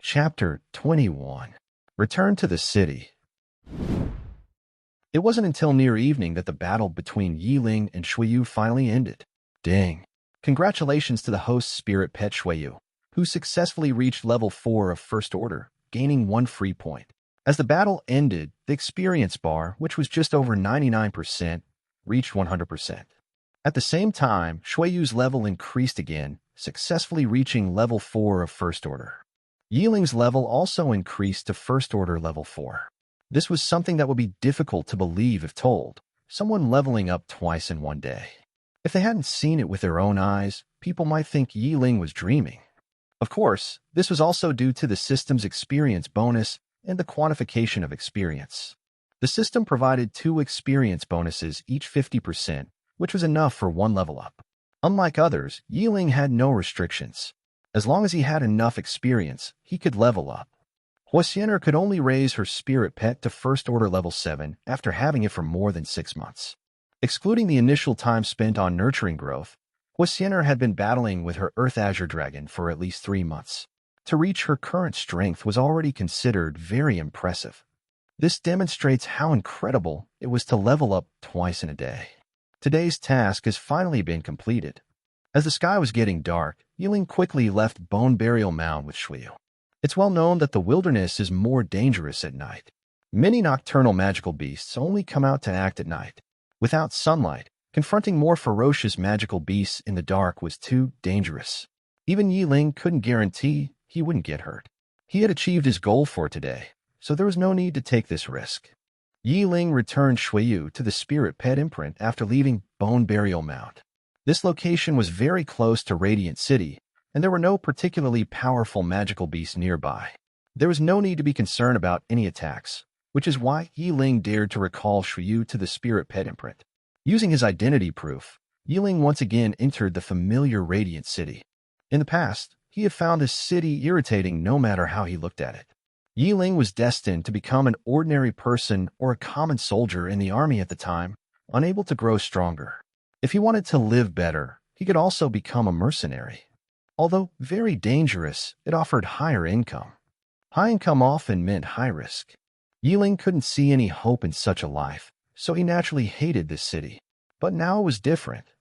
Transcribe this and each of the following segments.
Chapter 21. Return to the City. It wasn't until near evening that the battle between Yiling and Shuiyu finally ended. Ding. Congratulations to the host's spirit pet Shuiyu, who successfully reached level 4 of First Order, gaining 1 free point. As the battle ended, the experience bar, which was just over 99%, reached 100%. At the same time, Shuiyu's level increased again, successfully reaching level 4 of First Order. Yiling's level also increased to First Order level 4. This was something that would be difficult to believe if told, someone leveling up twice in one day. If they hadn't seen it with their own eyes, people might think Yiling was dreaming. Of course, this was also due to the system's experience bonus and the quantification of experience. The system provided 2 experience bonuses, each 50%, which was enough for 1 level up. Unlike others, Yiling had no restrictions. As long as he had enough experience, he could level up. Huosiener could only raise her spirit pet to First Order level 7 after having it for more than 6 months. Excluding the initial time spent on nurturing growth, Huosiener had been battling with her Earth Azure Dragon for at least 3 months. To reach her current strength was already considered very impressive. This demonstrates how incredible it was to level up twice in a day. Today's task has finally been completed. As the sky was getting dark, Yiling quickly left Bone Burial Mound with Shuiyu. It's well known that the wilderness is more dangerous at night. Many nocturnal magical beasts only come out to act at night. Without sunlight, confronting more ferocious magical beasts in the dark was too dangerous. Even Yiling couldn't guarantee he wouldn't get hurt. He had achieved his goal for today, so there was no need to take this risk. Yiling returned Shuiyu to the spirit pet imprint after leaving Bone Burial Mound. This location was very close to Radiant City, and there were no particularly powerful magical beasts nearby. There was no need to be concerned about any attacks, which is why Yiling dared to recall Shuiyu to the spirit pet imprint. Using his identity proof, Yiling once again entered the familiar Radiant City. In the past, he had found this city irritating no matter how he looked at it. Yiling was destined to become an ordinary person or a common soldier in the army at the time, unable to grow stronger. If he wanted to live better, he could also become a mercenary. Although very dangerous, it offered higher income. High income often meant high risk. Yiling couldn't see any hope in such a life, so he naturally hated this city. But now it was different.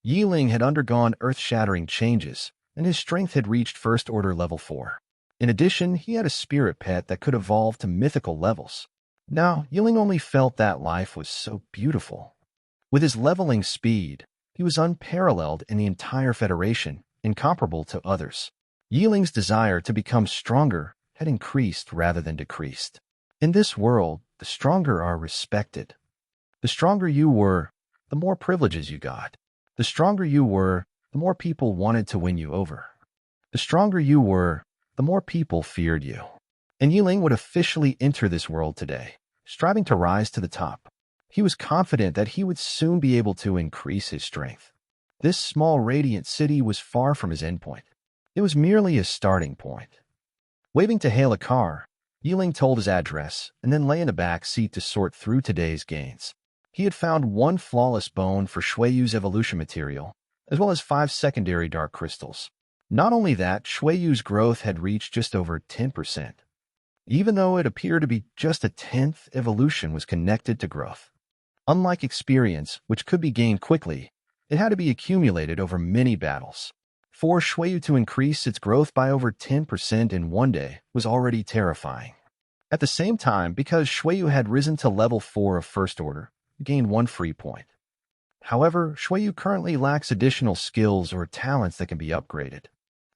Yiling had undergone earth-shattering changes, and his strength had reached First Order level 4. In addition, he had a spirit pet that could evolve to mythical levels. Now, Yiling only felt that life was so beautiful. With his leveling speed, he was unparalleled in the entire Federation, incomparable to others. Yiling's desire to become stronger had increased rather than decreased. In this world, the stronger are respected. The stronger you were, the more privileges you got. The stronger you were, the more people wanted to win you over. The stronger you were, the more people feared you. And Yiling would officially enter this world today, striving to rise to the top. He was confident that he would soon be able to increase his strength. This small radiant city was far from his endpoint. It was merely a starting point. Waving to hail a car, Yiling told his address and then lay in the back seat to sort through today's gains. He had found 1 flawless bone for Shuiyu's evolution material, as well as 5 secondary dark crystals. Not only that, Shuiyu's growth had reached just over 10%. Even though it appeared to be just a 10th, evolution was connected to growth. Unlike experience, which could be gained quickly, it had to be accumulated over many battles. For Shuiyu to increase its growth by over 10% in one day was already terrifying. At the same time, because Shuiyu had risen to level 4 of First Order, it gained 1 free point. However, Shuiyu currently lacks additional skills or talents that can be upgraded.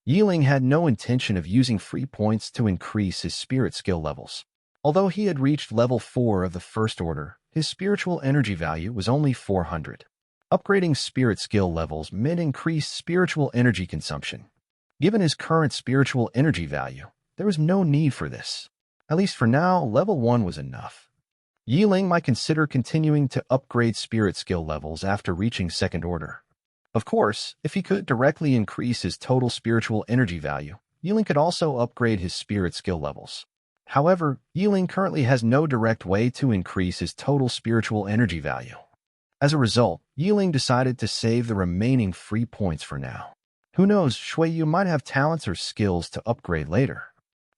Yiling had no intention of using free points to increase his spirit skill levels. Although he had reached level 4 of the First Order, his spiritual energy value was only 400. Upgrading spirit skill levels meant increased spiritual energy consumption. Given his current spiritual energy value, there was no need for this. At least for now, level 1 was enough. Yiling might consider continuing to upgrade spirit skill levels after reaching Second Order. Of course, if he could directly increase his total spiritual energy value, Yiling could also upgrade his spirit skill levels. However, Yiling currently has no direct way to increase his total spiritual energy value. As a result, Yiling decided to save the remaining free points for now. Who knows, Shuiyu might have talents or skills to upgrade later.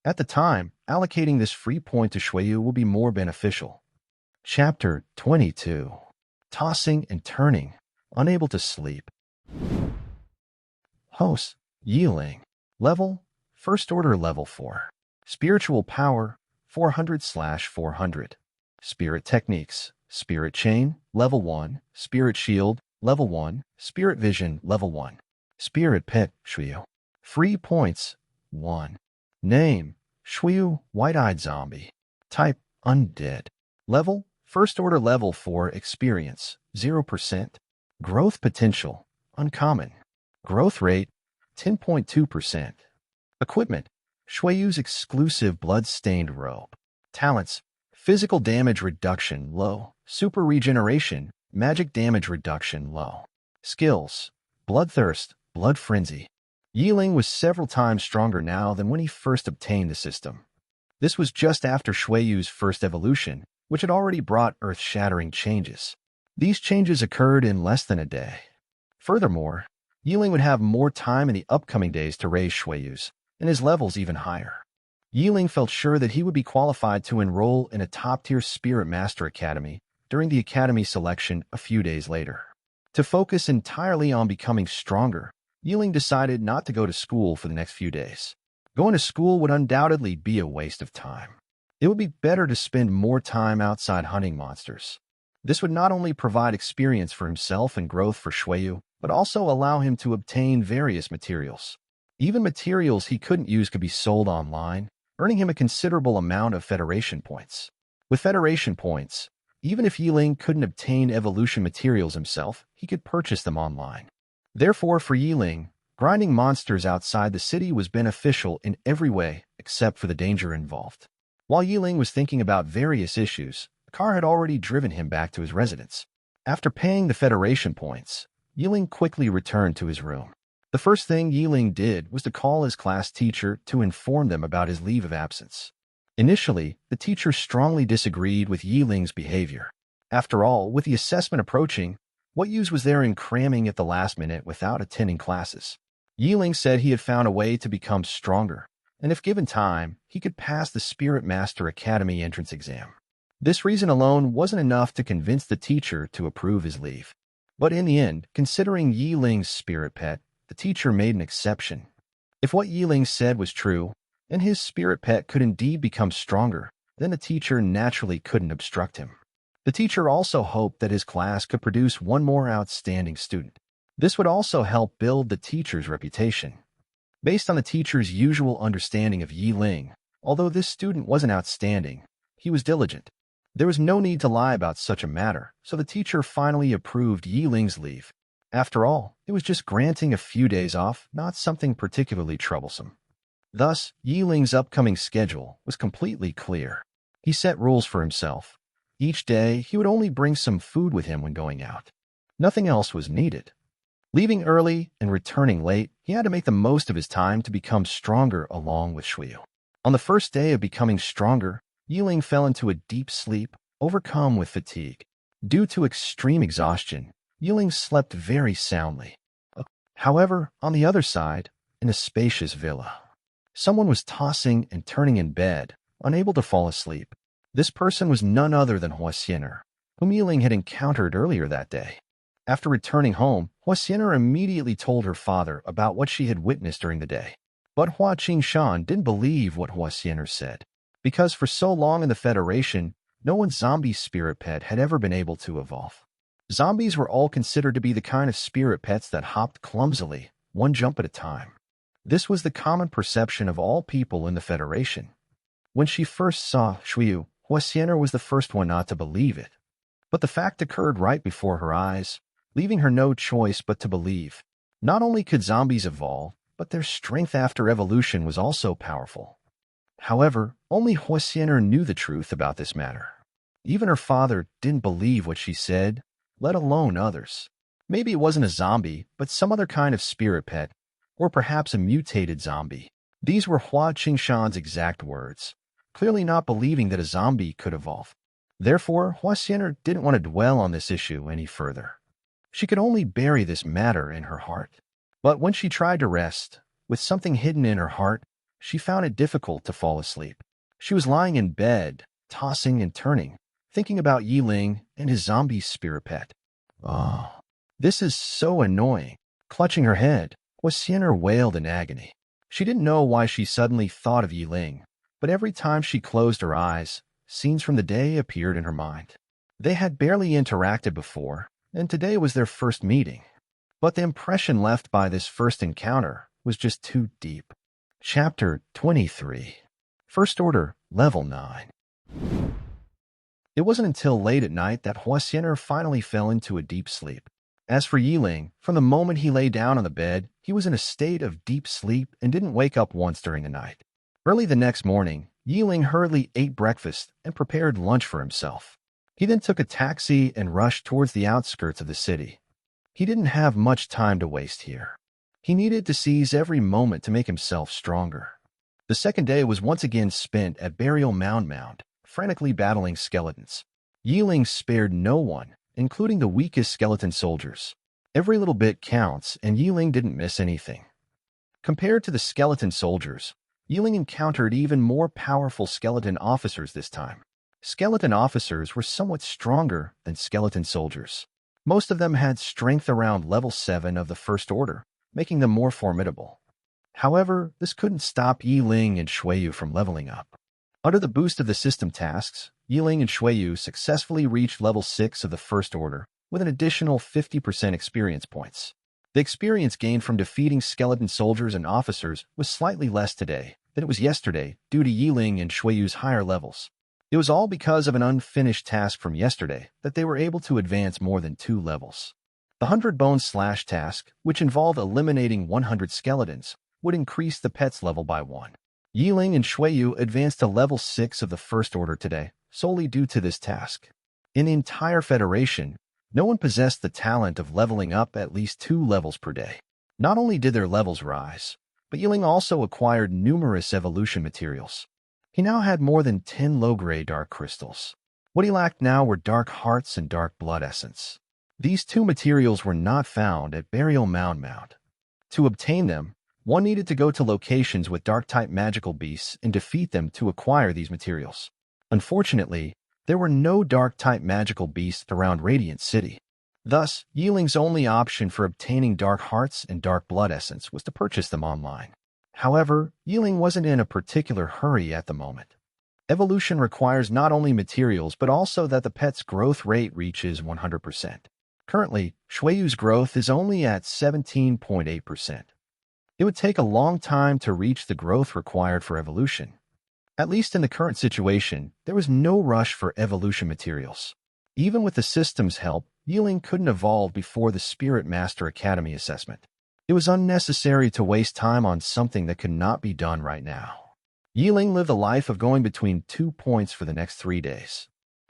At the time, allocating this free point to Shuyu will be more beneficial. Chapter 22. Tossing and Turning, Unable to Sleep. Host, Yiling. Level, First Order Level 4. Spiritual Power, 400/400. Spirit Techniques, Spirit Chain, Level 1. Spirit Shield, Level 1. Spirit Vision, Level 1. Spirit Pet, Shuyu. Free points, 1. Name, Shuyu, White-Eyed Zombie. Type, Undead. Level, First Order Level 4. Experience, 0%. Growth Potential, Uncommon. Growth Rate, 10.2%. Equipment, Shueyu's exclusive blood-stained robe. Talents, Physical Damage Reduction, Low. Super Regeneration, Magic Damage Reduction, Low. Skills, Bloodthirst, Blood Frenzy. Yiling was several times stronger now than when he first obtained the system. This was just after Shueyu's first evolution, which had already brought earth-shattering changes. These changes occurred in less than a day. Furthermore, Yiling would have more time in the upcoming days to raise Shueyu's, and his levels even higher. Yiling felt sure that he would be qualified to enroll in a top-tier Spirit Master Academy during the Academy selection a few days later. To focus entirely on becoming stronger, Yiling decided not to go to school for the next few days. Going to school would undoubtedly be a waste of time. It would be better to spend more time outside hunting monsters. This would not only provide experience for himself and growth for Shueyu, but also allow him to obtain various materials. Even materials he couldn't use could be sold online, earning him a considerable amount of Federation points. With Federation points, even if Yiling couldn't obtain evolution materials himself, he could purchase them online. Therefore, for Yiling, grinding monsters outside the city was beneficial in every way except for the danger involved. While Yiling was thinking about various issues, the car had already driven him back to his residence. After paying the Federation points, Yiling quickly returned to his room. The first thing Yiling did was to call his class teacher to inform them about his leave of absence. Initially, the teacher strongly disagreed with Yiling's behavior. After all, with the assessment approaching, what use was there in cramming at the last minute without attending classes? Yiling said he had found a way to become stronger, and if given time, he could pass the Spirit Master Academy entrance exam. This reason alone wasn't enough to convince the teacher to approve his leave. But in the end, considering Yiling's spirit pet, the teacher made an exception. If what Yiling said was true, and his spirit pet could indeed become stronger, then the teacher naturally couldn't obstruct him. The teacher also hoped that his class could produce one more outstanding student. This would also help build the teacher's reputation. Based on the teacher's usual understanding of Yiling, although this student wasn't outstanding, he was diligent. There was no need to lie about such a matter, so the teacher finally approved Yiling's leave. After all, it was just granting a few days off, not something particularly troublesome. Thus, Yiling's upcoming schedule was completely clear. He set rules for himself. Each day, he would only bring some food with him when going out. Nothing else was needed. Leaving early and returning late, he had to make the most of his time to become stronger along with Shuyu. On the first day of becoming stronger, Yiling fell into a deep sleep, overcome with fatigue. Due to extreme exhaustion, Yiling slept very soundly. However, on the other side, in a spacious villa, someone was tossing and turning in bed, unable to fall asleep. This person was none other than Huasiener, whom Yiling had encountered earlier that day. After returning home, Huasiener immediately told her father about what she had witnessed during the day. But Hua Qingshan didn't believe what Huasiener said, because for so long in the Federation, no one's zombie spirit pet had ever been able to evolve. Zombies were all considered to be the kind of spirit pets that hopped clumsily, one jump at a time. This was the common perception of all people in the Federation. When she first saw Shuyu, Huasiener was the first one not to believe it. But the fact occurred right before her eyes, leaving her no choice but to believe. Not only could zombies evolve, but their strength after evolution was also powerful. However, only Huasiener knew the truth about this matter. Even her father didn't believe what she said, let alone others. Maybe it wasn't a zombie, but some other kind of spirit pet, or perhaps a mutated zombie. These were Hua Qingshan's exact words, clearly not believing that a zombie could evolve. Therefore, Huasiener didn't want to dwell on this issue any further. She could only bury this matter in her heart. But when she tried to rest, with something hidden in her heart, she found it difficult to fall asleep. She was lying in bed, tossing and turning, thinking about Yiling and his zombie spirit pet. Oh, this is so annoying. Clutching her head, Huasien'er wailed in agony. She didn't know why she suddenly thought of Yiling, but every time she closed her eyes, scenes from the day appeared in her mind. They had barely interacted before, and today was their first meeting. But the impression left by this first encounter was just too deep. Chapter 23. First Order, Level 9. It wasn't until late at night that Huasien'er finally fell into a deep sleep. As for Yiling, from the moment he lay down on the bed, he was in a state of deep sleep and didn't wake up once during the night. Early the next morning, Yiling hurriedly ate breakfast and prepared lunch for himself. He then took a taxi and rushed towards the outskirts of the city. He didn't have much time to waste here. He needed to seize every moment to make himself stronger. The second day was once again spent at Burial Mound, frantically battling skeletons. Yiling spared no one, including the weakest skeleton soldiers. Every little bit counts, and Yiling didn't miss anything. Compared to the skeleton soldiers, Yiling encountered even more powerful skeleton officers this time. Skeleton officers were somewhat stronger than skeleton soldiers. Most of them had strength around level 7 of the First Order, making them more formidable. However, this couldn't stop Yiling and Shuiyu from leveling up. Under the boost of the system tasks, Yiling and Shuiyu successfully reached level 6 of the First Order with an additional 50% experience points. The experience gained from defeating skeleton soldiers and officers was slightly less today than it was yesterday due to Yiling and Shuiyu's higher levels. It was all because of an unfinished task from yesterday that they were able to advance more than 2 levels. The 100 Bone Slash task, which involved eliminating 100 skeletons, would increase the pet's level by 1. Yiling and Shuiyu advanced to level 6 of the First Order today, solely due to this task. In the entire Federation, no one possessed the talent of leveling up at least 2 levels per day. Not only did their levels rise, but Yiling also acquired numerous evolution materials. He now had more than 10 low-grade dark crystals. What he lacked now were dark hearts and dark blood essence. These 2 materials were not found at Burial Mound. To obtain them, one needed to go to locations with dark-type magical beasts and defeat them to acquire these materials. Unfortunately, there were no dark-type magical beasts around Radiant City. Thus, Yiling's only option for obtaining dark hearts and dark blood essence was to purchase them online. However, Yiling wasn't in a particular hurry at the moment. Evolution requires not only materials but also that the pet's growth rate reaches 100%. Currently, Shuiyu's growth is only at 17.8%. It would take a long time to reach the growth required for evolution. At least in the current situation, there was no rush for evolution materials. Even with the system's help, Yiling couldn't evolve before the Spirit Master Academy assessment. It was unnecessary to waste time on something that could not be done right now. Yiling lived a life of going between 2 points for the next 3 days.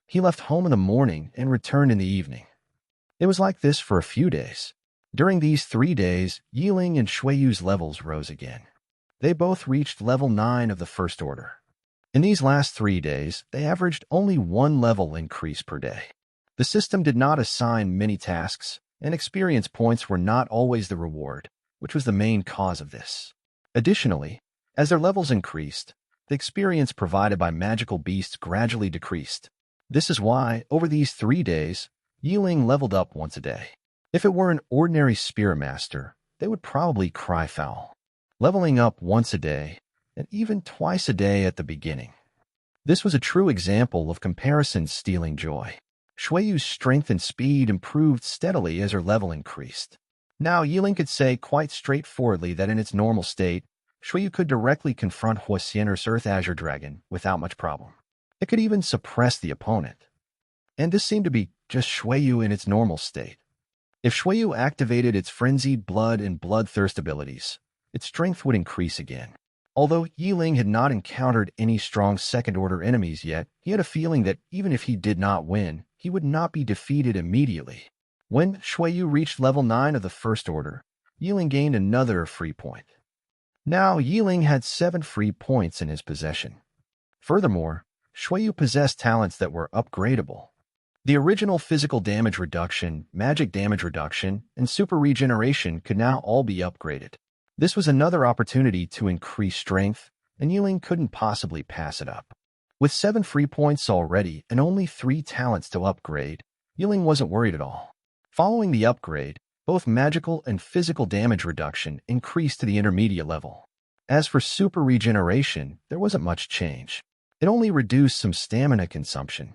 He left home in the morning and returned in the evening. It was like this for a few days. During these 3 days, Yiling and Shuiyu's levels rose again. They both reached level 9 of the First Order. In these last 3 days, they averaged only 1 level increase per day. The system did not assign many tasks, and experience points were not always the reward, which was the main cause of this. Additionally, as their levels increased, the experience provided by magical beasts gradually decreased. This is why, over these 3 days, Yiling leveled up once a day. If it were an ordinary Spirit Master, they would probably cry foul. Leveling up once a day, and even twice a day at the beginning. This was a true example of comparison stealing joy. Shuiyu's strength and speed improved steadily as her level increased. Now Yiling could say quite straightforwardly that in its normal state, Shuiyu could directly confront Huasien'er's Earth Azure Dragon without much problem. It could even suppress the opponent. And this seemed to be just Shuiyu in its normal state. If Shuiyu activated its frenzied blood and bloodthirst abilities, its strength would increase again. Although Yiling had not encountered any strong second-order enemies yet, he had a feeling that even if he did not win, he would not be defeated immediately. When Shuiyu reached level 9 of the First Order, Yiling gained another free point. Now Yiling had 7 free points in his possession. Furthermore, Shuiyu possessed talents that were upgradable. The original physical damage reduction, magic damage reduction, and super regeneration could now all be upgraded. This was another opportunity to increase strength, and Yiling couldn't possibly pass it up. With 7 free points already and only 3 talents to upgrade, Yiling wasn't worried at all. Following the upgrade, both magical and physical damage reduction increased to the intermediate level. As for super regeneration, there wasn't much change. It only reduced some stamina consumption.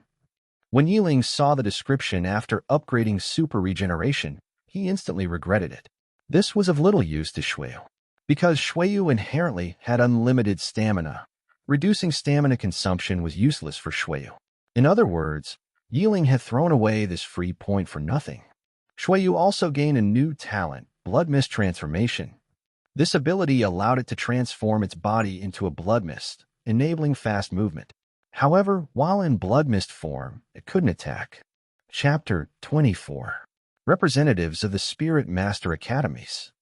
When Yiling saw the description after upgrading super regeneration, he instantly regretted it. This was of little use to Shuyu, because Shuyu inherently had unlimited stamina. Reducing stamina consumption was useless for Shuyu. In other words, Yiling had thrown away this free point for nothing. Shuyu also gained a new talent, Blood Mist Transformation. This ability allowed it to transform its body into a blood mist, enabling fast movement. However, while in blood mist form, it couldn't attack. Chapter 24. Representatives of the Spirit Master Academies.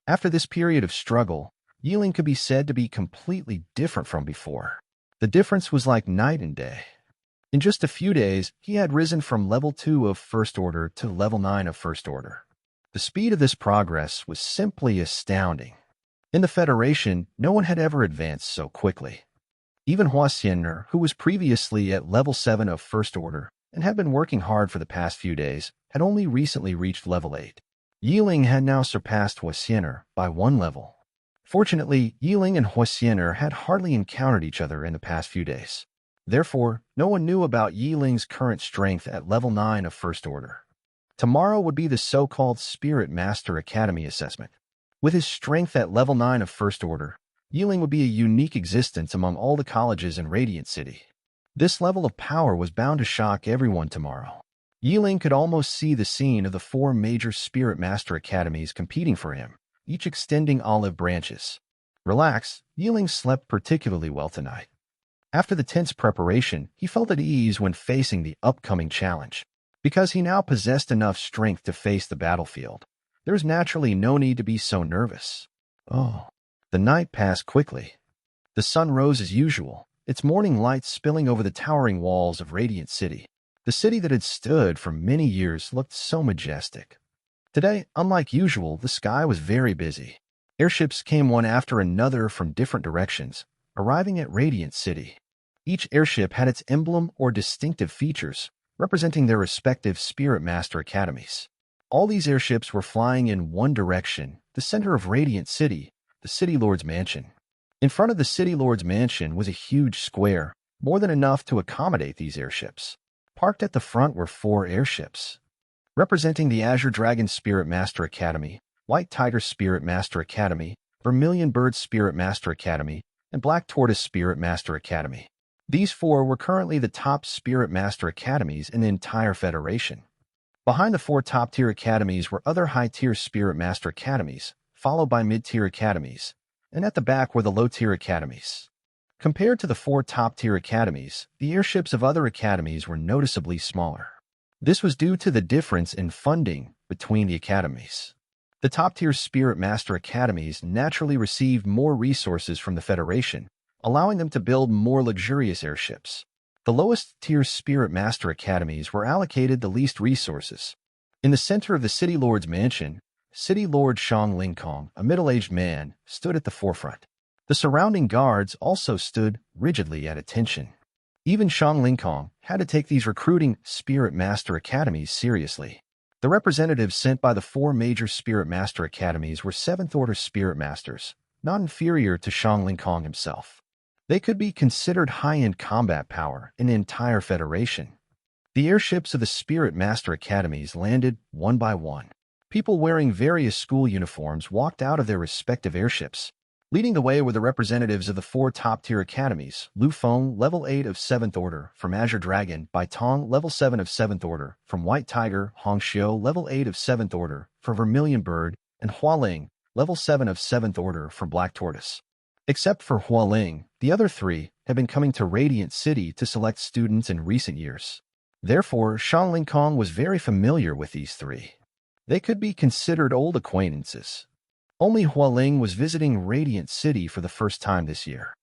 After this period of struggle, Yiling could be said to be completely different from before. The difference was like night and day. In just a few days, he had risen from level 2 of First Order to level 9 of First Order. The speed of this progress was simply astounding. In the Federation, no one had ever advanced so quickly. Even Hua Xian'er, who was previously at level 7 of First Order and had been working hard for the past few days, had only recently reached level 8. Yiling had now surpassed Hua Xian'er by 1 level. Fortunately, Yiling and Hua Xian'er had hardly encountered each other in the past few days. Therefore, no one knew about Yiling's current strength at level 9 of First Order. Tomorrow would be the so-called Spirit Master Academy assessment. With his strength at level 9 of First Order, Yiling would be a unique existence among all the colleges in Radiant City. This level of power was bound to shock everyone tomorrow. Yiling could almost see the scene of the 4 major Spirit Master Academies competing for him, each extending olive branches. Relax, Yiling slept particularly well tonight. After the tense preparation, he felt at ease when facing the upcoming challenge. Because he now possessed enough strength to face the battlefield, there was naturally no need to be so nervous. Oh. The night passed quickly. The sun rose as usual, its morning light spilling over the towering walls of Radiant City. The city that had stood for many years looked so majestic. Today, unlike usual, the sky was very busy. Airships came one after another from different directions, arriving at Radiant City. Each airship had its emblem or distinctive features, representing their respective Spirit Master Academies. All these airships were flying in one direction, the center of Radiant City, the City Lord's Mansion. In front of the City Lord's Mansion was a huge square, more than enough to accommodate these airships. Parked at the front were 4 airships. Representing the Azure Dragon Spirit Master Academy, White Tiger Spirit Master Academy, Vermilion Bird Spirit Master Academy, and Black Tortoise Spirit Master Academy. These 4 were currently the top Spirit Master Academies in the entire Federation. Behind the 4 top-tier academies were other high-tier Spirit Master Academies, followed by mid-tier academies, and at the back were the low-tier academies. Compared to the 4 top-tier academies, the airships of other academies were noticeably smaller. This was due to the difference in funding between the academies. The top-tier Spirit Master Academies naturally received more resources from the Federation, allowing them to build more luxurious airships. The lowest-tier Spirit Master Academies were allocated the least resources. In the center of the City Lord's Mansion, City Lord Shang Lingkong, a middle-aged man, stood at the forefront. The surrounding guards also stood rigidly at attention. Even Shang Lingkong had to take these recruiting Spirit Master Academies seriously. The representatives sent by the 4 major Spirit Master Academies were 7th Order Spirit Masters, not inferior to Shang Lingkong himself. They could be considered high-end combat power in the entire Federation. The airships of the Spirit Master Academies landed one by one. People wearing various school uniforms walked out of their respective airships. Leading the way were the representatives of the 4 top-tier academies: Lu Feng, level 8 of 7th Order, from Azure Dragon; Bai Tong, level 7 of 7th Order, from White Tiger; Hong Xiu, level 8 of 7th Order, from Vermilion Bird; and Hua Ling, level 7 of 7th Order, from Black Tortoise. Except for Hua Ling, the other 3 had been coming to Radiant City to select students in recent years. Therefore, Shang Lingkong was very familiar with these 3. They could be considered old acquaintances. Only Hua Ling was visiting Radiant City for the first time this year.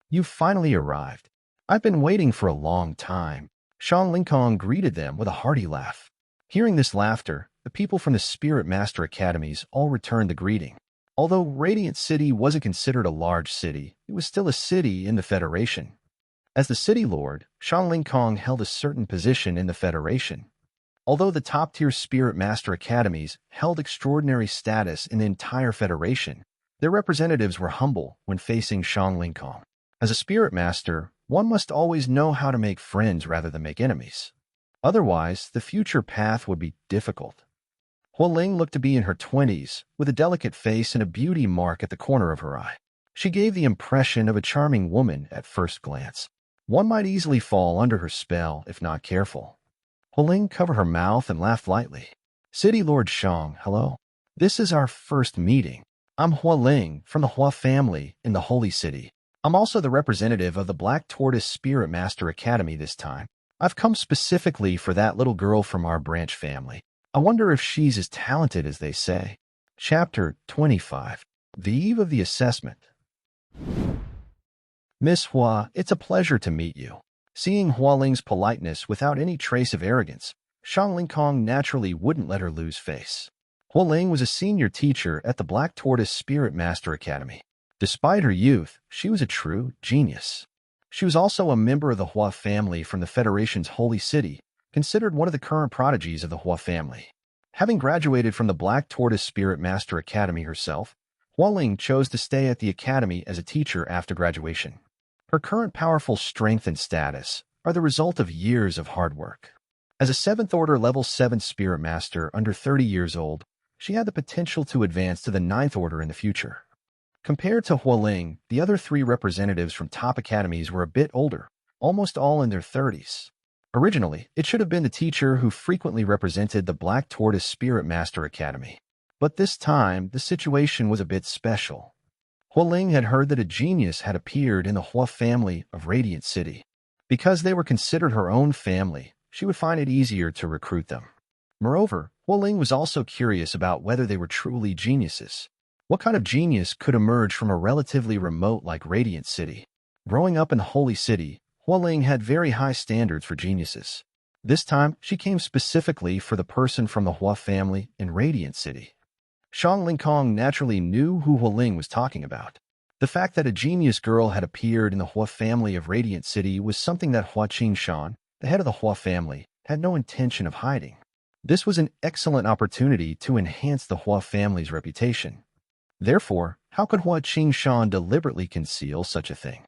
You've finally arrived. I've been waiting for a long time. Shang Lingkong greeted them with a hearty laugh. Hearing this laughter, the people from the Spirit Master Academies all returned the greeting. Although Radiant City wasn't considered a large city, it was still a city in the Federation. As the city lord, Xiangling Kong held a certain position in the Federation. Although the top-tier Spirit Master Academies held extraordinary status in the entire Federation, their representatives were humble when facing Xiangling Kong. As a Spirit Master, one must always know how to make friends rather than make enemies. Otherwise, the future path would be difficult. Hualing looked to be in her 20s, with a delicate face and a beauty mark at the corner of her eye. She gave the impression of a charming woman at first glance. One might easily fall under her spell if not careful. Hualing covered her mouth and laughed lightly. City Lord Shang, hello. This is our first meeting. I'm Hualing from the Hua family in the Holy City. I'm also the representative of the Black Tortoise Spirit Master Academy this time. I've come specifically for that little girl from our branch family. I wonder if she's as talented as they say. Chapter 25. The Eve of the Assessment. Miss Hua, it's a pleasure to meet you. Seeing Hualing's politeness without any trace of arrogance, Xiangling Kong naturally wouldn't let her lose face. Hualing was a senior teacher at the Black Tortoise Spirit Master Academy. Despite her youth, she was a true genius. She was also a member of the Hua family from the Federation's Holy City, considered one of the current prodigies of the Hua family. Having graduated from the Black Tortoise Spirit Master Academy herself, Hualing chose to stay at the academy as a teacher after graduation. Her current powerful strength and status are the result of years of hard work. As a 7th Order Level 7 Spirit Master under 30 years old, she had the potential to advance to the 9th Order in the future. Compared to Hualing, the other 3 representatives from top academies were a bit older, almost all in their 30s. Originally, it should have been the teacher who frequently represented the Black Tortoise Spirit Master Academy. But this time, the situation was a bit special. Hualing had heard that a genius had appeared in the Hua family of Radiant City. Because they were considered her own family, she would find it easier to recruit them. Moreover, Hualing was also curious about whether they were truly geniuses. What kind of genius could emerge from a relatively remote like Radiant City? Growing up in the Holy City, Hualing had very high standards for geniuses. This time, she came specifically for the person from the Hua family in Radiant City. Xiangling Kong naturally knew who Hualing was talking about. The fact that a genius girl had appeared in the Hua family of Radiant City was something that Hua Qingshan, the head of the Hua family, had no intention of hiding. This was an excellent opportunity to enhance the Hua family's reputation. Therefore, how could Hua Qingshan deliberately conceal such a thing?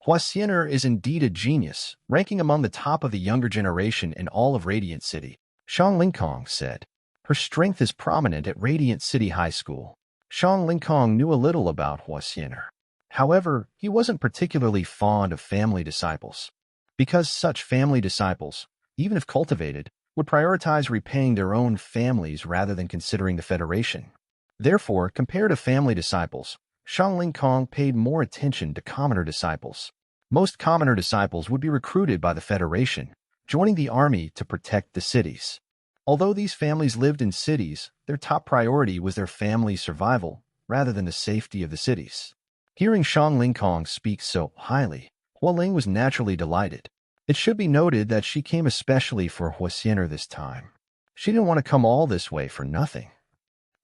Hua Xian'er is indeed a genius, ranking among the top of the younger generation in all of Radiant City, Xiangling Kong said. Her strength is prominent at Radiant City High School. Xiangling Kong knew a little about Hua Xian'er. However, he wasn't particularly fond of family disciples. Because such family disciples, even if cultivated, would prioritize repaying their own families rather than considering the Federation. Therefore, compared to family disciples, Xiangling Kong paid more attention to commoner disciples. Most commoner disciples would be recruited by the Federation, joining the army to protect the cities. Although these families lived in cities, their top priority was their family's survival rather than the safety of the cities. Hearing Xiangling Kong speak so highly, Hualing was naturally delighted. It should be noted that she came especially for Hua Xian'er this time. She didn't want to come all this way for nothing.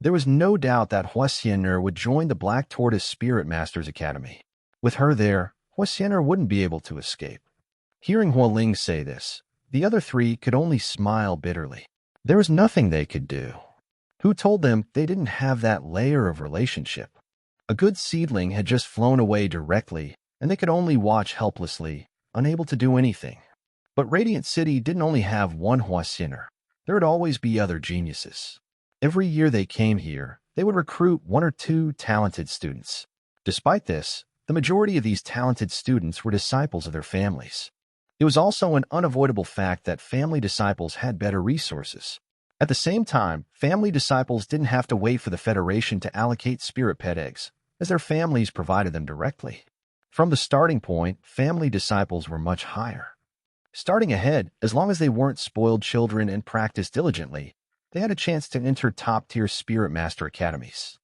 There was no doubt that Hua Xian'er would join the Black Tortoise Spirit Masters Academy. With her there, Hua Xian'er wouldn't be able to escape. Hearing Hualing say this, the other 3 could only smile bitterly. There was nothing they could do. Who told them they didn't have that layer of relationship? A good seedling had just flown away directly, and they could only watch helplessly, unable to do anything. But Radiant City didn't only have one Hua Xian'er. There would always be other geniuses. Every year they came here, they would recruit 1 or 2 talented students. Despite this, the majority of these talented students were disciples of their families. It was also an unavoidable fact that family disciples had better resources. At the same time, family disciples didn't have to wait for the Federation to allocate spirit pet eggs, as their families provided them directly. From the starting point, family disciples were much higher. Starting ahead, as long as they weren't spoiled children and practiced diligently, they had a chance to enter top-tier Spirit Master Academies.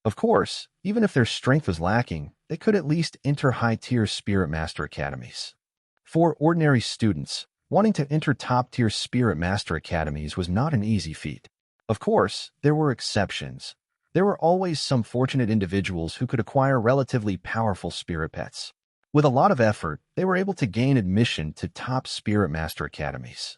Of course, even if their strength was lacking, they could at least enter high-tier Spirit Master Academies. For ordinary students, wanting to enter top-tier Spirit Master Academies was not an easy feat. Of course, there were exceptions. There were always some fortunate individuals who could acquire relatively powerful spirit pets. With a lot of effort, they were able to gain admission to top Spirit Master Academies.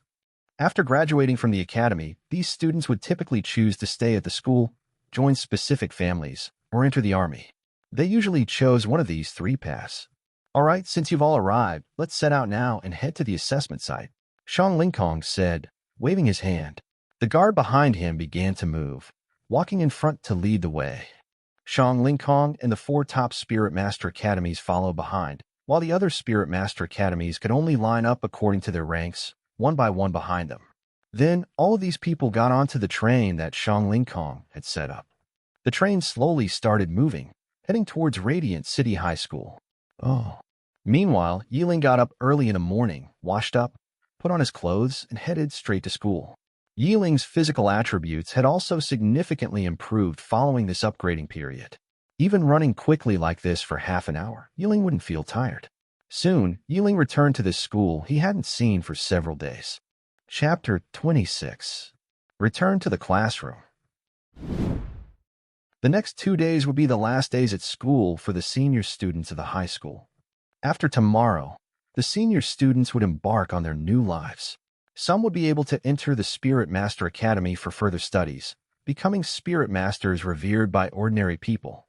After graduating from the academy, these students would typically choose to stay at the school, join specific families, or enter the army. They usually chose one of these three paths. Alright, since you've all arrived, let's set out now and head to the assessment site, Shang Lingkong said, waving his hand. The guard behind him began to move, walking in front to lead the way. Shang Lingkong and the 4 top Spirit Master Academies followed behind, while the other Spirit Master Academies could only line up according to their ranks, one by one behind them. Then, all of these people got onto the train that Shang Lingkong had set up. The train slowly started moving, heading towards Radiant City High School. Oh. Meanwhile, Yiling got up early in the morning, washed up, put on his clothes, and headed straight to school. Yiling's physical attributes had also significantly improved following this upgrading period. Even running quickly like this for half an hour, Yiling wouldn't feel tired. Soon, Yiling returned to the school he hadn't seen for several days. Chapter 26. Return to the classroom. The next 2 days would be the last days at school for the senior students of the high school. After tomorrow, the senior students would embark on their new lives. Some would be able to enter the Spirit Master Academy for further studies, becoming Spirit Masters revered by ordinary people.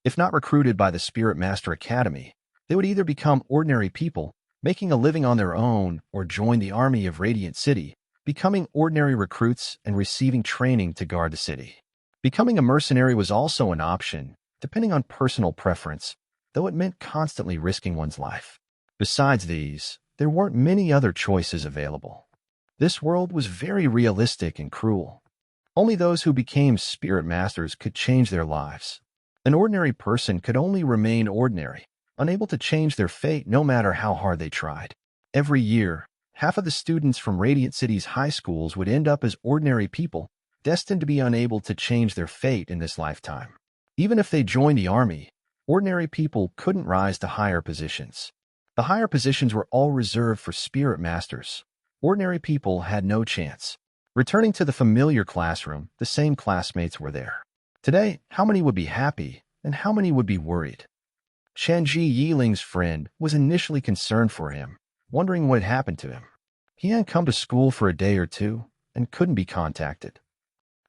If not recruited by the Spirit Master Academy, they would either become ordinary people, making a living on their own, or join the army of Radiant City, becoming ordinary recruits and receiving training to guard the city. Becoming a mercenary was also an option, depending on personal preference, though it meant constantly risking one's life. Besides these, there weren't many other choices available. This world was very realistic and cruel. Only those who became Spirit Masters could change their lives. An ordinary person could only remain ordinary, unable to change their fate no matter how hard they tried. Every year, half of the students from Radiant City's high schools would end up as ordinary people, destined to be unable to change their fate in this lifetime. Even if they joined the army, ordinary people couldn't rise to higher positions. The higher positions were all reserved for Spirit Masters. Ordinary people had no chance. Returning to the familiar classroom, the same classmates were there. Today, how many would be happy, and how many would be worried? Shanji Yiling's friend was initially concerned for him, wondering what had happened to him. He hadn't come to school for a day or two, and couldn't be contacted.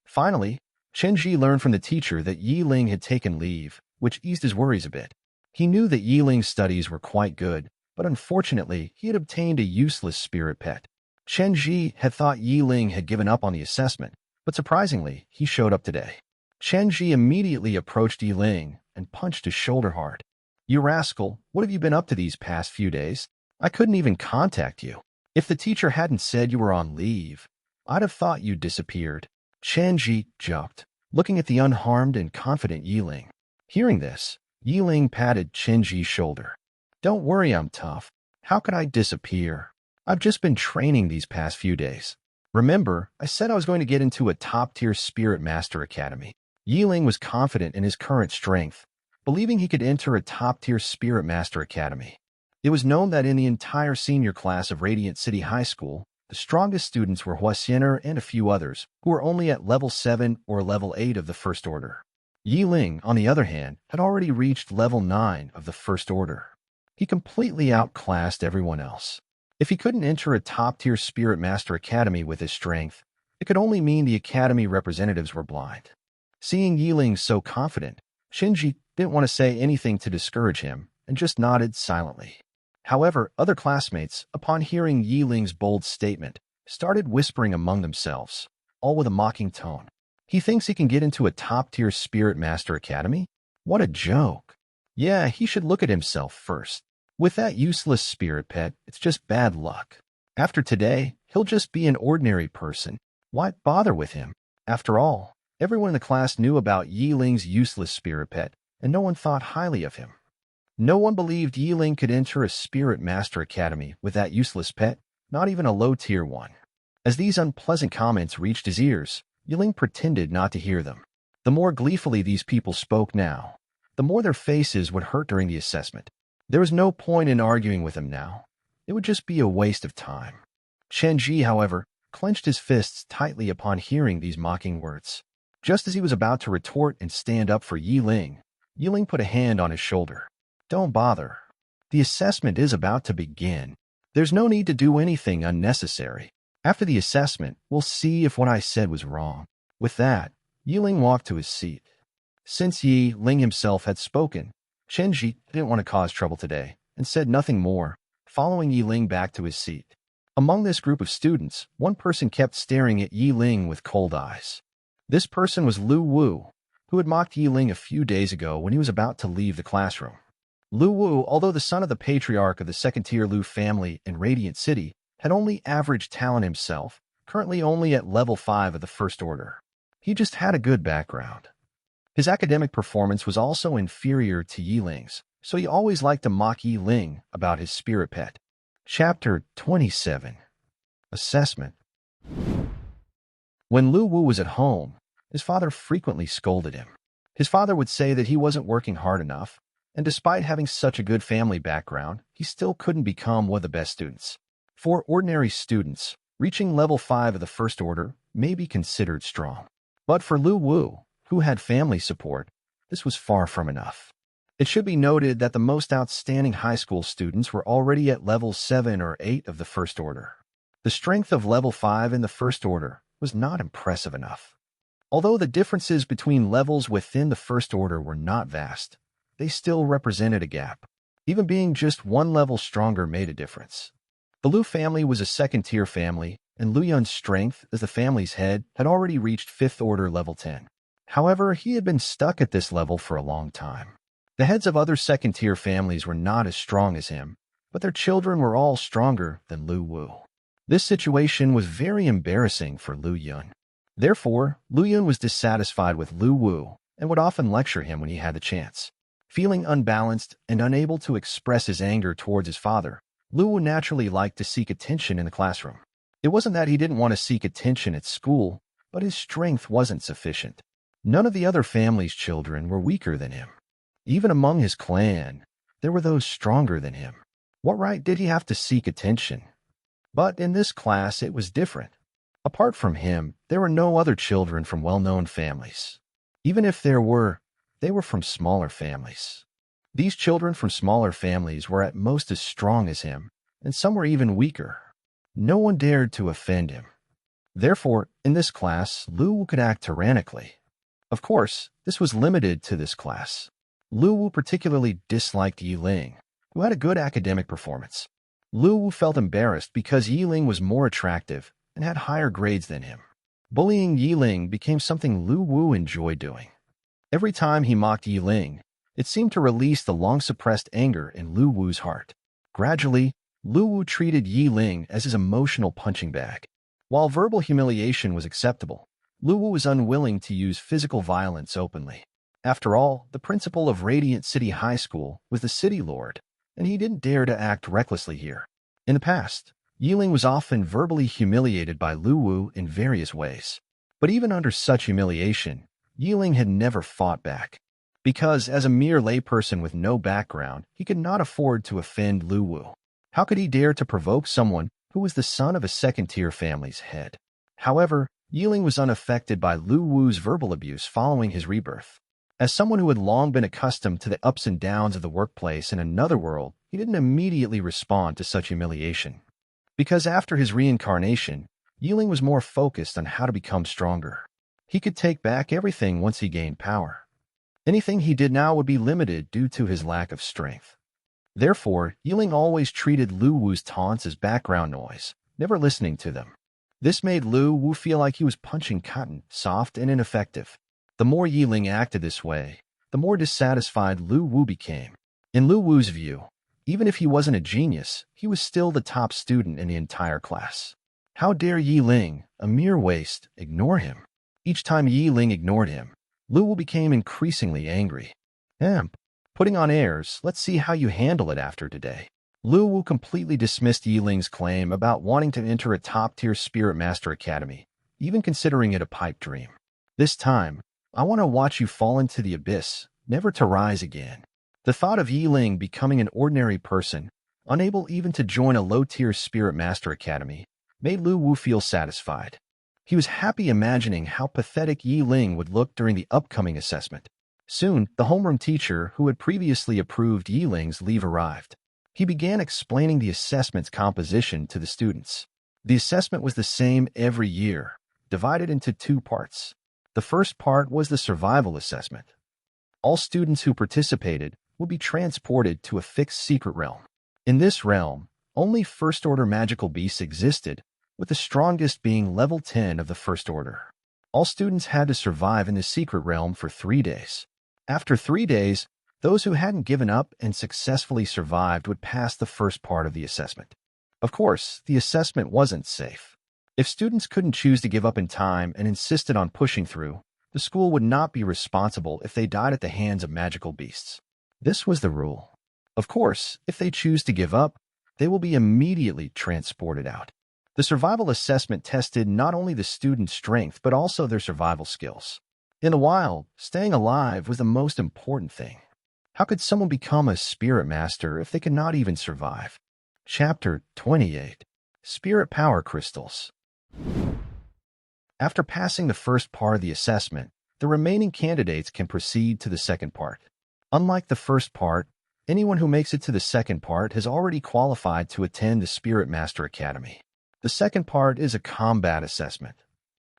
Finally, Shenji learned from the teacher that Yiling had taken leave, which eased his worries a bit. He knew that Yiling's studies were quite good, but unfortunately, he had obtained a useless spirit pet. Shenji had thought Yiling had given up on the assessment, but surprisingly, he showed up today. Shenji immediately approached Yiling and punched his shoulder hard. "You rascal, what have you been up to these past few days? I couldn't even contact you. If the teacher hadn't said you were on leave, I'd have thought you'd disappeared." Shenji jumped, looking at the unharmed and confident Yiling. Hearing this, Yiling patted Shenji's shoulder. "Don't worry, I'm tough. How could I disappear? I've just been training these past few days. Remember, I said I was going to get into a top-tier Spirit Master Academy." Yiling was confident in his current strength, believing he could enter a top-tier Spirit Master Academy. It was known that in the entire senior class of Radiant City High School, the strongest students were Huasiener and a few others, who were only at level 7 or level 8 of the First Order. Yiling, on the other hand, had already reached level 9 of the First Order. He completely outclassed everyone else. If he couldn't enter a top-tier Spirit Master Academy with his strength, it could only mean the Academy representatives were blind. Seeing Yiling so confident, Shinji didn't want to say anything to discourage him and just nodded silently. However, other classmates, upon hearing Yiling's bold statement, started whispering among themselves, all with a mocking tone. "He thinks he can get into a top-tier Spirit Master Academy? What a joke. Yeah, he should look at himself first. With that useless spirit pet, it's just bad luck. After today, he'll just be an ordinary person. Why bother with him? After all, everyone in the class knew about Yiling's useless spirit pet, and no one thought highly of him. No one believed Yiling could enter a Spirit Master Academy with that useless pet, not even a low-tier one." As these unpleasant comments reached his ears, Yiling pretended not to hear them. The more gleefully these people spoke now, the more their faces would hurt during the assessment. There was no point in arguing with him now. It would just be a waste of time. Shenji, however, clenched his fists tightly upon hearing these mocking words. Just as he was about to retort and stand up for Yi Ling put a hand on his shoulder. Don't bother. The assessment is about to begin. There's no need to do anything unnecessary. After the assessment, we'll see if what I said was wrong. With that, Yi Ling walked to his seat. Since Yi Ling himself had spoken, Shenji didn't want to cause trouble today and said nothing more, following Yi Ling back to his seat. Among this group of students, one person kept staring at Yi Ling with cold eyes. This person was Lu Wu, who had mocked Yi Ling a few days ago when he was about to leave the classroom. Lu Wu, although the son of the patriarch of the second-tier Lu family in Radiant City, had only average talent himself, currently only at level 5 of the First Order. He just had a good background. His academic performance was also inferior to Yi Ling's, so he always liked to mock Yi Ling about his spirit pet. Chapter 27. Assessment. When Lu Wu was at home, his father frequently scolded him. His father would say that he wasn't working hard enough, and despite having such a good family background, he still couldn't become one of the best students. For ordinary students, reaching level 5 of the First Order may be considered strong. But for Lu Wu, who had family support, this was far from enough. It should be noted that the most outstanding high school students were already at level 7 or 8 of the First Order. The strength of level 5 in the First Order was not impressive enough. Although the differences between levels within the First Order were not vast, they still represented a gap. Even being just one level stronger made a difference. The Lu family was a second-tier family, and Lu Yun's strength as the family's head had already reached 5th Order level 10. However, he had been stuck at this level for a long time. The heads of other second-tier families were not as strong as him, but their children were all stronger than Lu Wu. This situation was very embarrassing for Lu Yun. Therefore, Lu Yun was dissatisfied with Lu Wu and would often lecture him when he had the chance. Feeling unbalanced and unable to express his anger towards his father, Lu Wu naturally liked to seek attention in the classroom. It wasn't that he didn't want to seek attention at school, but his strength wasn't sufficient. None of the other family's children were weaker than him. Even among his clan, there were those stronger than him. What right did he have to seek attention? But in this class, it was different. Apart from him, there were no other children from well-known families. Even if there were, they were from smaller families. These children from smaller families were at most as strong as him, and some were even weaker. No one dared to offend him. Therefore, in this class, Lu Wu could act tyrannically. Of course, this was limited to this class. Lu Wu particularly disliked Yi Ling, who had a good academic performance. Lu Wu felt embarrassed because Yi Ling was more attractive and had higher grades than him. Bullying Yi Ling became something Lu Wu enjoyed doing. Every time he mocked Yi Ling, it seemed to release the long-suppressed anger in Lu Wu's heart. Gradually, Lu Wu treated Yi Ling as his emotional punching bag. While verbal humiliation was acceptable, Lu Wu was unwilling to use physical violence openly. After all, the principal of Radiant City High School was the city lord, and he didn't dare to act recklessly here. In the past, Yi Ling was often verbally humiliated by Lu Wu in various ways. But even under such humiliation, Yi Ling had never fought back. Because as a mere layperson with no background, he could not afford to offend Lu Wu. How could he dare to provoke someone who was the son of a second-tier family's head? However, Yi Ling was unaffected by Lu Wu's verbal abuse following his rebirth. As someone who had long been accustomed to the ups and downs of the workplace in another world, he didn't immediately respond to such humiliation. Because after his reincarnation, Yi Ling was more focused on how to become stronger. He could take back everything once he gained power. Anything he did now would be limited due to his lack of strength. Therefore, Yi Ling always treated Lu Wu's taunts as background noise, never listening to them. This made Lu Wu feel like he was punching cotton, soft and ineffective. The more Yi Ling acted this way, the more dissatisfied Lu Wu became. In Lu Wu's view, even if he wasn't a genius, he was still the top student in the entire class. How dare Yi Ling, a mere waste, ignore him? Each time Yi Ling ignored him, Lu Wu became increasingly angry. Putting on airs, let's see how you handle it after today. Lu Wu completely dismissed Yi Ling's claim about wanting to enter a top-tier Spirit Master Academy, even considering it a pipe dream. This time, I want to watch you fall into the abyss, never to rise again. The thought of Yi Ling becoming an ordinary person, unable even to join a low-tier Spirit Master Academy, made Lu Wu feel satisfied. He was happy imagining how pathetic Yi Ling would look during the upcoming assessment. Soon, the homeroom teacher who had previously approved Yi Ling's leave arrived. He began explaining the assessment's composition to the students. The assessment was the same every year, divided into two parts. The first part was the survival assessment. All students who participated would be transported to a fixed secret realm. In this realm, only First-Order magical beasts existed, with the strongest being level 10 of the First Order. All students had to survive in the secret realm for 3 days. After 3 days, those who hadn't given up and successfully survived would pass the first part of the assessment. Of course, the assessment wasn't safe. If students couldn't choose to give up in time and insisted on pushing through, the school would not be responsible if they died at the hands of magical beasts. This was the rule. Of course, if they choose to give up, they will be immediately transported out. The survival assessment tested not only the students' strength but also their survival skills. In the wild, staying alive was the most important thing. How could someone become a spirit master if they could not even survive? Chapter 28. Spirit Power Crystals. After passing the first part of the assessment, the remaining candidates can proceed to the second part. Unlike the first part, anyone who makes it to the second part has already qualified to attend the Spirit Master Academy. The second part is a combat assessment.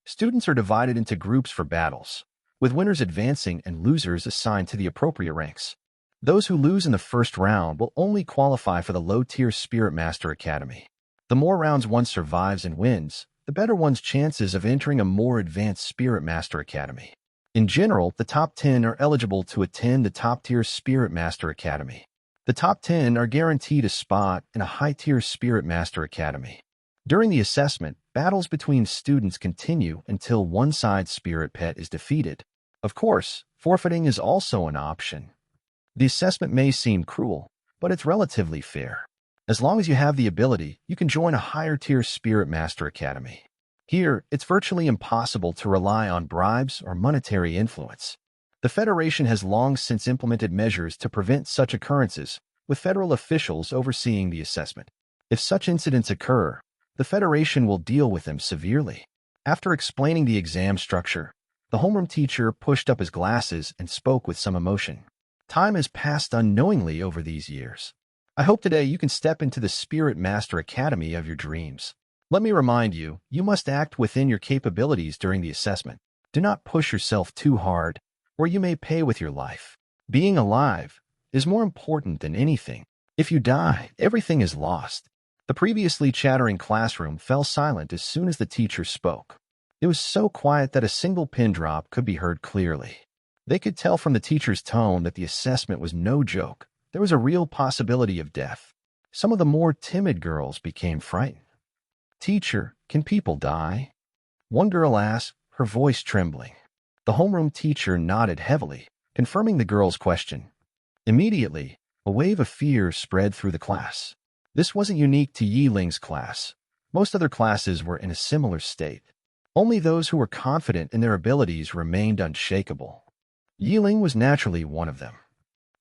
Students are divided into groups for battles, with winners advancing and losers assigned to the appropriate ranks. Those who lose in the first round will only qualify for the low-tier Spirit Master Academy. The more rounds one survives and wins, the better one's chances of entering a more advanced Spirit Master Academy. In general, the top 10 are eligible to attend the top-tier Spirit Master Academy. The top 10 are guaranteed a spot in a high-tier Spirit Master Academy. During the assessment, battles between students continue until one side's spirit pet is defeated. Of course, forfeiting is also an option. The assessment may seem cruel, but it's relatively fair. As long as you have the ability, you can join a higher-tier Spirit Master Academy. Here, it's virtually impossible to rely on bribes or monetary influence. The Federation has long since implemented measures to prevent such occurrences, with federal officials overseeing the assessment. If such incidents occur, the Federation will deal with them severely. After explaining the exam structure, the homeroom teacher pushed up his glasses and spoke with some emotion. Time has passed unknowingly over these years. I hope today you can step into the Spirit Master Academy of your dreams. Let me remind you, you must act within your capabilities during the assessment. Do not push yourself too hard, or you may pay with your life. Being alive is more important than anything. If you die, everything is lost. The previously chattering classroom fell silent as soon as the teacher spoke. It was so quiet that a single pin drop could be heard clearly. They could tell from the teacher's tone that the assessment was no joke. There was a real possibility of death. Some of the more timid girls became frightened. "Teacher, can people die?" one girl asked, her voice trembling. The homeroom teacher nodded heavily, confirming the girl's question. Immediately, a wave of fear spread through the class. This wasn't unique to Yi Ling's class. Most other classes were in a similar state. Only those who were confident in their abilities remained unshakable. Yi Ling was naturally one of them.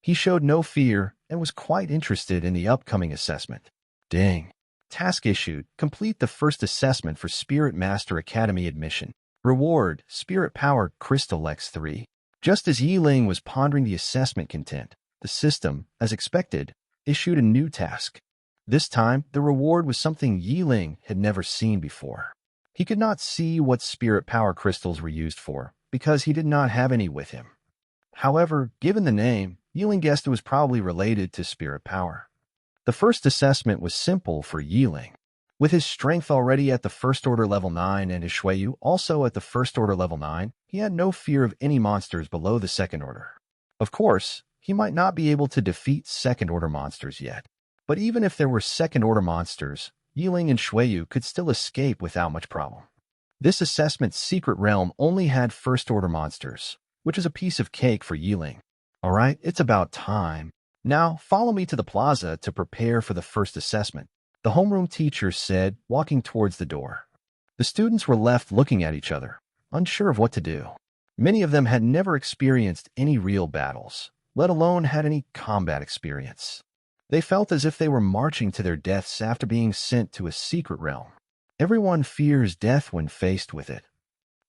He showed no fear and was quite interested in the upcoming assessment. Ding. Task issued. Complete the first assessment for Spirit Master Academy admission. Reward, Spirit Power Crystal X3. Just as Yi Ling was pondering the assessment content, the system, as expected, issued a new task. This time, the reward was something Yi Ling had never seen before. He could not see what Spirit Power crystals were used for, because he did not have any with him. However, given the name, Yi Ling guessed it was probably related to Spirit Power. The first assessment was simple for Yi Ling. With his strength already at the First Order level 9 and his Shuiyu also at the First Order level 9, he had no fear of any monsters below the Second Order. Of course, he might not be able to defeat Second Order monsters yet. But even if there were second-order monsters, Yi Ling and Shuiyu could still escape without much problem. This assessment's secret realm only had first-order monsters, which is a piece of cake for Yi Ling. All right, it's about time. Now, follow me to the plaza to prepare for the first assessment, the homeroom teacher said, walking towards the door. The students were left looking at each other, unsure of what to do. Many of them had never experienced any real battles, let alone had any combat experience. They felt as if they were marching to their deaths after being sent to a secret realm. Everyone fears death when faced with it.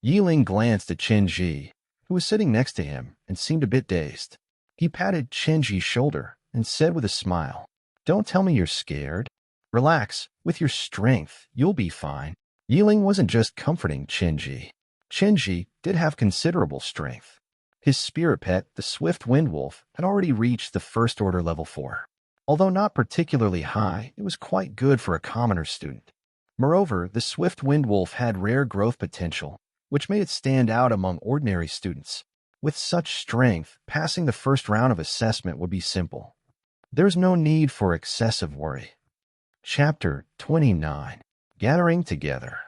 Yiling glanced at Chenji, who was sitting next to him and seemed a bit dazed. He patted Chenji's shoulder and said with a smile, "Don't tell me you're scared. Relax, with your strength, you'll be fine." Yiling wasn't just comforting Chenji. Chenji did have considerable strength. His spirit pet, the Swift Wind Wolf, had already reached the First Order Level 4. Although not particularly high, it was quite good for a commoner student. Moreover, the Swift Wind Wolf had rare growth potential, which made it stand out among ordinary students. With such strength, passing the first round of assessment would be simple. There's no need for excessive worry. Chapter 29. Gathering Together.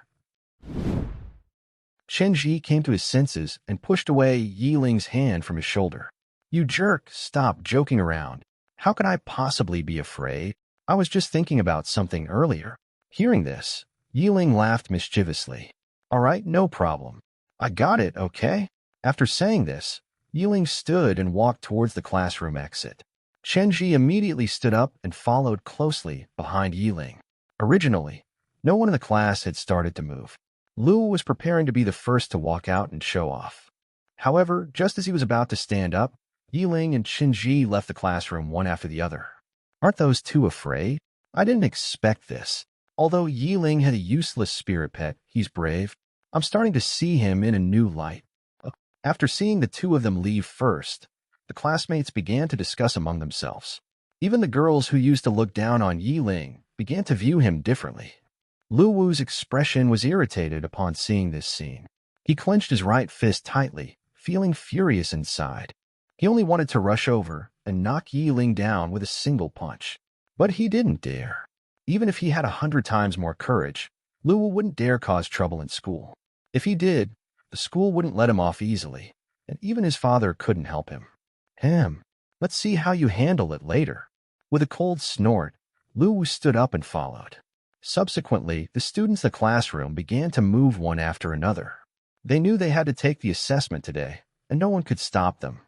Chenji came to his senses and pushed away Yiling's hand from his shoulder. "You jerk, stop joking around. How could I possibly be afraid? I was just thinking about something earlier." Hearing this, Yiling laughed mischievously. "All right, no problem. I got it, okay?" After saying this, Yiling stood and walked towards the classroom exit. Chenji immediately stood up and followed closely behind Yiling. Originally, no one in the class had started to move. Lu was preparing to be the first to walk out and show off. However, just as he was about to stand up, Yiling and Chenji left the classroom one after the other. "Aren't those two afraid? I didn't expect this. Although Yiling had a useless spirit pet, he's brave. I'm starting to see him in a new light." After seeing the two of them leave first, the classmates began to discuss among themselves. Even the girls who used to look down on Yiling began to view him differently. Lu Wu's expression was irritated upon seeing this scene. He clenched his right fist tightly, feeling furious inside. He only wanted to rush over and knock Yiling down with a single punch. But he didn't dare. Even if he had 100 times more courage, Lu Wu wouldn't dare cause trouble in school. If he did, the school wouldn't let him off easily, and even his father couldn't help him. Let's see how you handle it later." With a cold snort, Lu Wu stood up and followed. Subsequently, the students in the classroom began to move one after another. They knew they had to take the assessment today, and no one could stop them.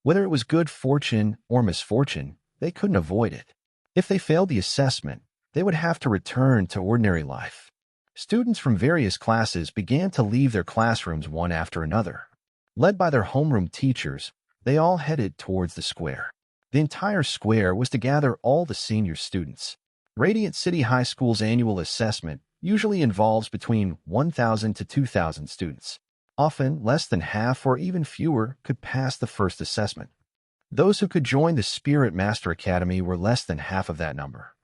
Whether it was good fortune or misfortune, they couldn't avoid it. If they failed the assessment, they would have to return to ordinary life. Students from various classes began to leave their classrooms one after another. Led by their homeroom teachers, they all headed towards the square. The entire square was to gather all the senior students. Radiant City High School's annual assessment usually involves between 1,000 to 2,000 students. Often, less than half or even fewer could pass the first assessment. Those who could join the Spirit Master Academy were less than half of that number.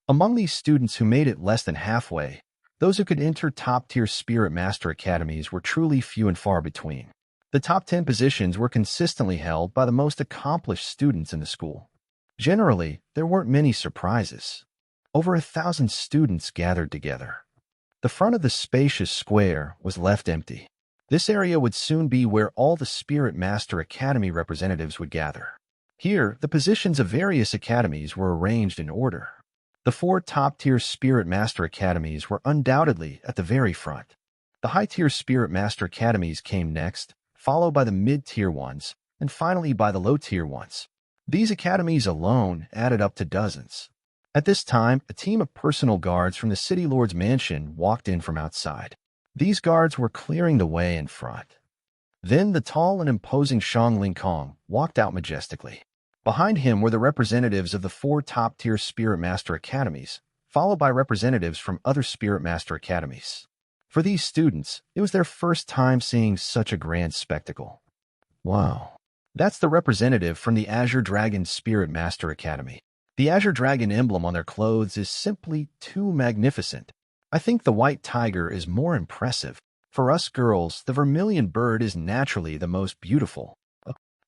Among these students who made it less than halfway, those who could enter top-tier Spirit Master Academies were truly few and far between. The top 10 positions were consistently held by the most accomplished students in the school. Generally, there weren't many surprises. Over 1,000 students gathered together. The front of the spacious square was left empty. This area would soon be where all the Spirit Master Academy representatives would gather. Here, the positions of various academies were arranged in order. The 4 top-tier Spirit Master Academies were undoubtedly at the very front. The high-tier Spirit Master Academies came next, followed by the mid-tier ones, and finally by the low-tier ones. These academies alone added up to dozens. At this time, a team of personal guards from the City Lord's mansion walked in from outside. These guards were clearing the way in front. Then the tall and imposing Shang Lingkong walked out majestically. Behind him were the representatives of the 4 top-tier Spirit Master Academies, followed by representatives from other Spirit Master Academies. For these students, it was their first time seeing such a grand spectacle. Wow. That's the representative from the Azure Dragon Spirit Master Academy. The Azure Dragon emblem on their clothes is simply too magnificent. I think the white tiger is more impressive. For us girls, the vermilion bird is naturally the most beautiful.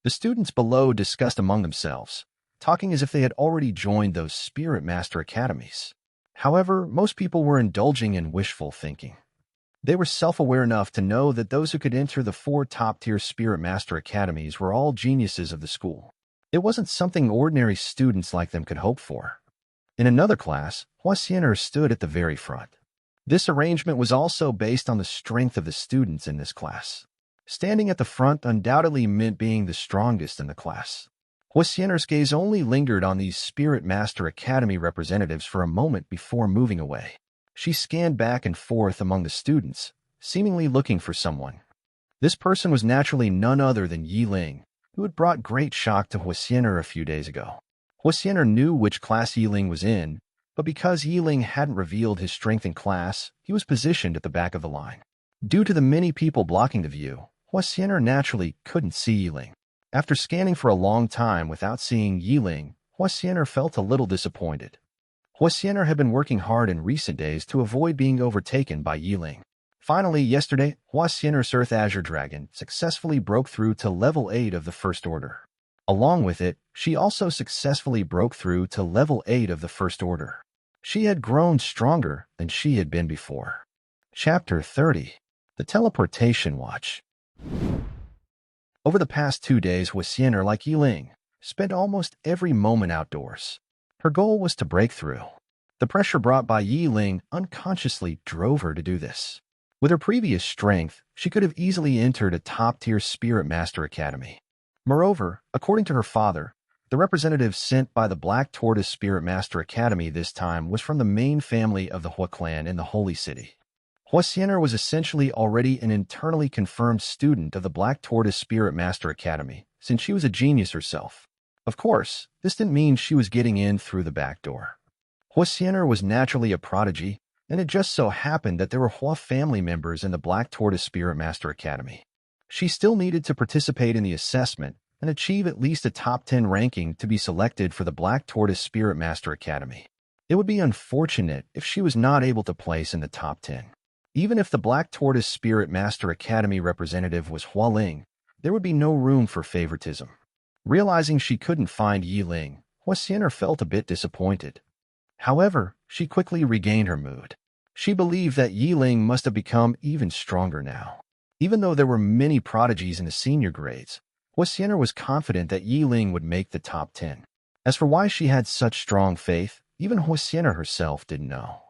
The students below discussed among themselves, talking as if they had already joined those Spirit Master Academies. However, most people were indulging in wishful thinking. They were self-aware enough to know that those who could enter the 4 top-tier Spirit Master Academies were all geniuses of the school. It wasn't something ordinary students like them could hope for. In another class, Huasiener stood at the very front. This arrangement was also based on the strength of the students in this class. Standing at the front undoubtedly meant being the strongest in the class. Huasiener's gaze only lingered on these Spirit Master Academy representatives for a moment before moving away. She scanned back and forth among the students, seemingly looking for someone. This person was naturally none other than Yi Ling, who had brought great shock to Huasiener a few days ago. Huasiener knew which class Yi Ling was in, but because Yi Ling hadn't revealed his strength in class, he was positioned at the back of the line. Due to the many people blocking the view, Huasiener naturally couldn't see Yi Ling. After scanning for a long time without seeing Yi Ling, Huasiener felt a little disappointed. Huasiener had been working hard in recent days to avoid being overtaken by Yi Ling. Finally, yesterday, Huasiener's Earth Azure Dragon successfully broke through to level 8 of the First Order. Along with it, she also successfully broke through to level 8 of the First Order. She had grown stronger than she had been before. Chapter 30. The Teleportation Watch. Over the past 2 days, Huasiener, like Yi Ling, spent almost every moment outdoors. Her goal was to break through. The pressure brought by Yi Ling unconsciously drove her to do this. With her previous strength, she could have easily entered a top-tier Spirit Master Academy. Moreover, according to her father, the representative sent by the Black Tortoise Spirit Master Academy this time was from the main family of the Hua clan in the Holy City. Huasiener was essentially already an internally confirmed student of the Black Tortoise Spirit Master Academy, since she was a genius herself. Of course, this didn't mean she was getting in through the back door. Huasiener was naturally a prodigy, and it just so happened that there were Hua family members in the Black Tortoise Spirit Master Academy. She still needed to participate in the assessment and achieve at least a top 10 ranking to be selected for the Black Tortoise Spirit Master Academy. It would be unfortunate if she was not able to place in the top 10. Even if the Black Tortoise Spirit Master Academy representative was Hua Ling, there would be no room for favoritism. Realizing she couldn't find Yi Ling, Huasiener felt a bit disappointed. However, she quickly regained her mood. She believed that Yi Ling must have become even stronger now. Even though there were many prodigies in the senior grades, Huasiener was confident that Yi Ling would make the top 10. As for why she had such strong faith, even Huasiener herself didn't know.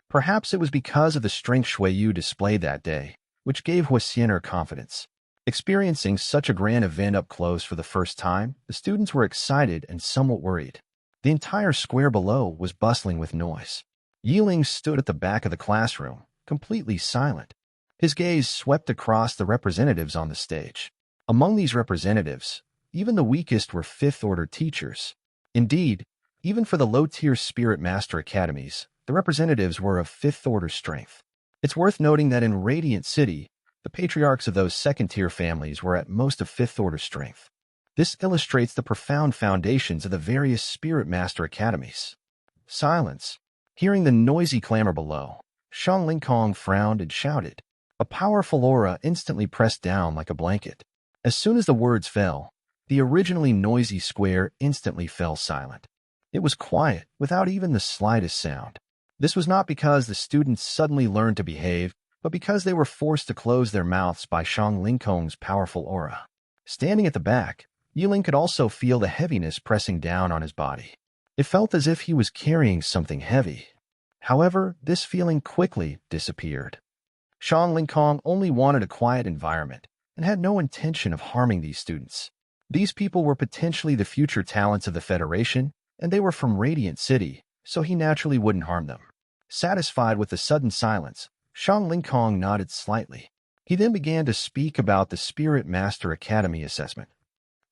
Perhaps it was because of the strength Shuiyu displayed that day, which gave Huasiener confidence. Experiencing such a grand event up close for the first time, the students were excited and somewhat worried. The entire square below was bustling with noise. Yi Ling stood at the back of the classroom, completely silent. His gaze swept across the representatives on the stage. Among these representatives, even the weakest were fifth-order teachers. Indeed, even for the low-tier Spirit Master Academies, the representatives were of fifth-order strength. It's worth noting that in Radiant City, the patriarchs of those second-tier families were at most of fifth-order strength. This illustrates the profound foundations of the various Spirit Master Academies. Silence. Hearing the noisy clamor below, Shang Lingkong frowned and shouted. A powerful aura instantly pressed down like a blanket. As soon as the words fell, the originally noisy square instantly fell silent. It was quiet, without even the slightest sound. This was not because the students suddenly learned to behave, but because they were forced to close their mouths by Shang Lingkong's powerful aura. Standing at the back, Yi Ling could also feel the heaviness pressing down on his body. It felt as if he was carrying something heavy. However, this feeling quickly disappeared. Shang Lingkong only wanted a quiet environment and had no intention of harming these students. These people were potentially the future talents of the Federation, and they were from Radiant City, so he naturally wouldn't harm them. Satisfied with the sudden silence, Shang Lingkong nodded slightly. He then began to speak about the Spirit Master Academy assessment.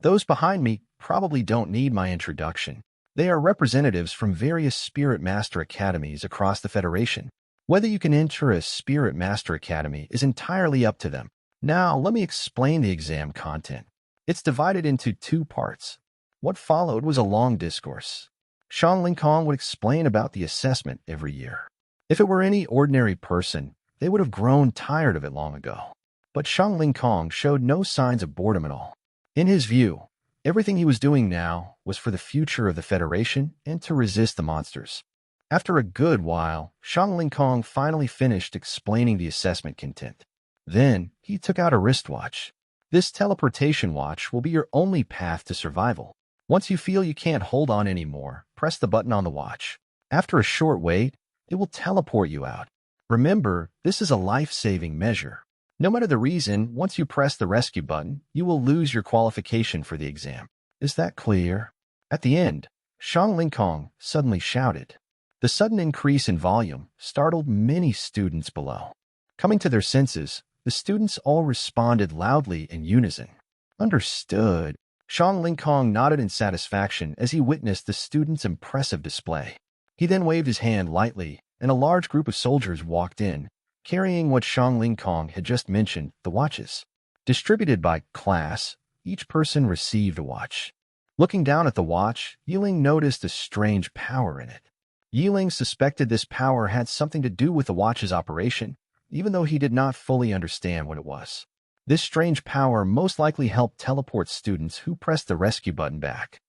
Those behind me probably don't need my introduction. They are representatives from various Spirit Master Academies across the Federation. Whether you can enter a Spirit Master Academy is entirely up to them. Now, let me explain the exam content. It's divided into 2 parts. What followed was a long discourse. Shang Lingkong would explain about the assessment every year. If it were any ordinary person, they would have grown tired of it long ago. But Shang Lingkong showed no signs of boredom at all. In his view, everything he was doing now was for the future of the Federation and to resist the monsters. After a good while, Shang Lingkong finally finished explaining the assessment content. Then, he took out a wristwatch. This teleportation watch will be your only path to survival. Once you feel you can't hold on anymore, press the button on the watch. After a short wait, it will teleport you out. Remember, this is a life-saving measure. No matter the reason, once you press the rescue button, you will lose your qualification for the exam. Is that clear? At the end, Shang Lingkong suddenly shouted. The sudden increase in volume startled many students below. Coming to their senses, the students all responded loudly in unison. Understood. Shang Lingkong nodded in satisfaction as he witnessed the students' impressive display. He then waved his hand lightly, and a large group of soldiers walked in, carrying what Shang Lingkong had just mentioned, the watches. Distributed by class, each person received a watch. Looking down at the watch, Yiling noticed a strange power in it. Yiling suspected this power had something to do with the watch's operation, even though he did not fully understand what it was. This strange power most likely helped teleport students who pressed the rescue button back.